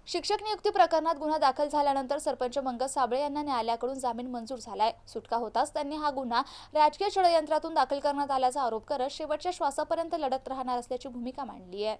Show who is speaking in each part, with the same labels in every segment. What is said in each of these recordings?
Speaker 1: शिक्षक नियुक्ती प्रकरणात गुन्हा दाखल झाल्यानंतर सरपंच मंगेश साबळे यांना न्यायालयाकडून जामीन मंजूर झालाय। सुटका होताच त्यांनी हा गुन्हा राजकीय षडयंत्रातून दाखल करण्यात आल्याचा आरोप करत शेवटच्या श्वासापर्यंत लढत राहणार असल्याची भूमिका मांडली आहे।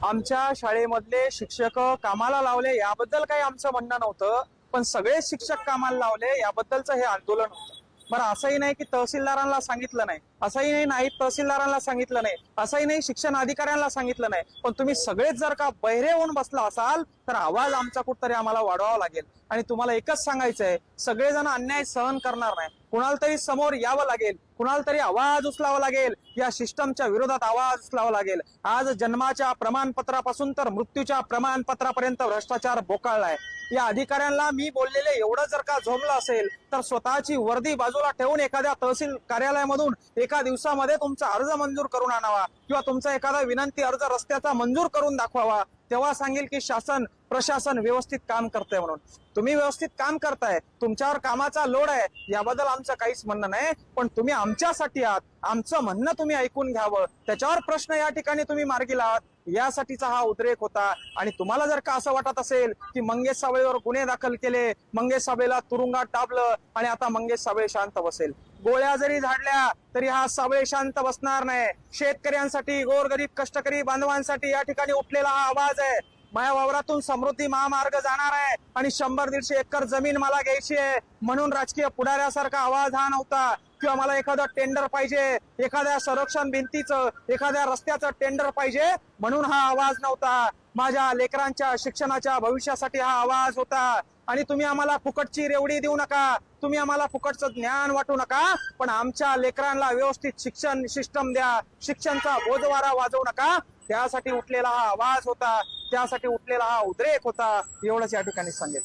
Speaker 2: आमच्या शाळेमधले शिक्षक कामाला लावले याबद्दल काही आमचं म्हणणं नव्हतं, पण सगळे शिक्षक कामाला लावले याबद्दलचं हे आंदोलन होतं। बरं, असंही नाही की तहसीलदारांना सांगितलं नाही, असंही नाही तहसीलदारांना सांगितलं नाही, असंही नाही शिक्षण अधिकाऱ्यांना सांगितलं नाही, पण तुम्ही सगळेच जर का बहिरे होऊन बसला असाल तर आवाज आमचा कुठतरी आम्हाला वाढवावा लागेल। आणि तुम्हाला एकच सांगायचंय, सगळेजण अन्याय सहन करणार नाही, कुणाला तरी समोर यावं लागेल, कुणाला तरी आवाज उचलावा लागेल, या सिस्टमच्या विरोधात आवाज उचलावा लागेल। आज जन्माच्या प्रमाणपत्रापासून तर मृत्यूच्या प्रमाणपत्रापर्यंत भ्रष्टाचार बोकाळलाय। या अधिकाऱ्यांना मी बोललेले एवढं जर का झोंबलं असेल तर स्वतःची वर्दी बाजूला ठेवून एखाद्या तहसील कार्यालयामधून एका दिवसामध्ये तुमचा अर्ज मंजूर करून आणावा, किंवा तुमचा एखादा विनंती अर्ज रस्त्याचा मंजूर करून दाखवावा, तेव्हा सांगेल की शासन प्रशासन व्यवस्थित काम करतंय म्हणून। तुम्ही व्यवस्थित काम करताय, तुमच्यावर कामाचा लोड आहे, याबद्दल आमचं काहीच म्हणणं नाही, पण तुम्ही आमच्यासाठी आहात, आमचं म्हणणं तुम्ही ऐकून घ्यावं, त्याच्यावर प्रश्न या ठिकाणी तुम्ही मार्गी लावात, यासाठीचा हा उद्रेक होता। आणि तुम्हाला जर का असं वाटत असेल की मंगेश साबळेवर गुन्हे दाखल केले, मंगेश साबळेला तुरुंगात टाकलं आणि आता मंगेश साबळे शांत बसेल, गोळ्या जरी झाडल्या तरी हा साबळे शांत बसणार नाही। शेतकऱ्यांसाठी, गोरगरीब कष्टकरी बांधवांसाठी या ठिकाणी उठलेला हा आवाज आहे। माझ्या वावरातून समृद्धी महामार्ग जाणार आहे आणि 100-150 एकर जमीन मला घ्यायची आहे, म्हणून राजकीय पुढाऱ्यासारखा आवाज हा नव्हता, किंवा मला एखादं टेंडर पाहिजे, एखाद्या संरक्षण भिंतीचं, एखाद्या रस्त्याचं टेंडर पाहिजे म्हणून हा आवाज नव्हता। माझ्या लेकरांच्या शिक्षणाच्या भविष्यासाठी हा आवाज होता। आणि तुम्ही आम्हाला फुकटची रेवडी देऊ नका, तुम्ही आम्हाला फुकटचं ज्ञान वाटू नका, पण आमच्या लेकरांना व्यवस्थित शिक्षण सिस्टम द्या, शिक्षणचा बोजवारा वाजवू नका, त्यासाठी उठलेला हा आवाज होता, त्यासाठी उठलेला हा उद्रेक होता, एवढंच या ठिकाणी सांगेल।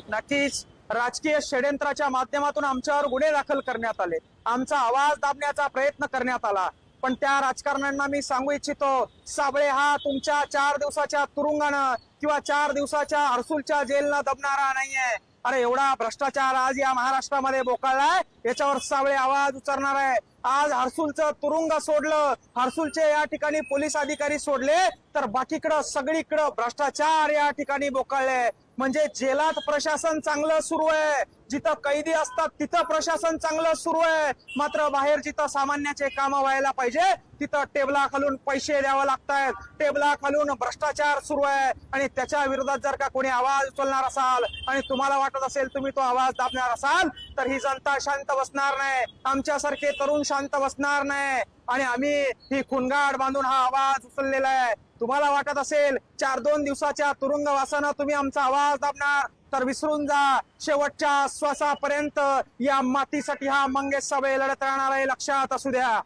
Speaker 2: नक्कीच राजकीय षडयंत्राच्या माध्यमातून आमच्यावर गुन्हे दाखल करण्यात आले, आमचा आवाज दाबण्याचा प्रयत्न करण्यात आला, पण त्या राजकारण्यांना मी सांगू इच्छितो, साबळे हा तुमच्या 4 दिवसाच्या तुरुंगानं किंवा 4 दिवसाच्या हर्सुलच्या जेलनं दबणारा नाहीये। अरे एवढा भ्रष्टाचार आज या महाराष्ट्रामध्ये बोकाळलाय, याच्यावर साबळे आवाज उचलणार आहे। आज हर्सुलचं तुरुंग सोडलं, हर्सुलचे या ठिकाणी पोलीस अधिकारी सोडले, तर बाकीकडं सगळीकडं भ्रष्टाचार या ठिकाणी बोकाळले। म्हणजे जेलात प्रशासन चांगलं सुरू आहे, जिथं कैदी असतात तिथं प्रशासन चांगलं सुरू आहे, मात्र बाहेर जिथं सामान्याचे काम व्हायला पाहिजे तिथं टेबलाखालून पैसे द्यावं लागतायत, टेबलाखालून भ्रष्टाचार सुरू आहे। आणि त्याच्या विरोधात जर का कोणी आवाज उचलणार असाल आणि तुम्हाला वाटत असेल तुम्ही तो आवाज दाबणार असाल तर ही जनता शांत बसणार नाही, आमच्यासारखे तरुण शांत बसणार नाही। आणि आम्ही ही खुणगाड बांधून हा आवाज उचललेला आहे। तुम्हाला वाटत असेल 4-2 दिवसाच्या तुरुंगवासानं तुम्ही आमचा आवाज दाबणार तर विसरून जा, शेवटच्या श्वासापर्यंत या मातीसाठी हा मंगेश साबळे लढत राहणार आहे, लक्षात असू द्या।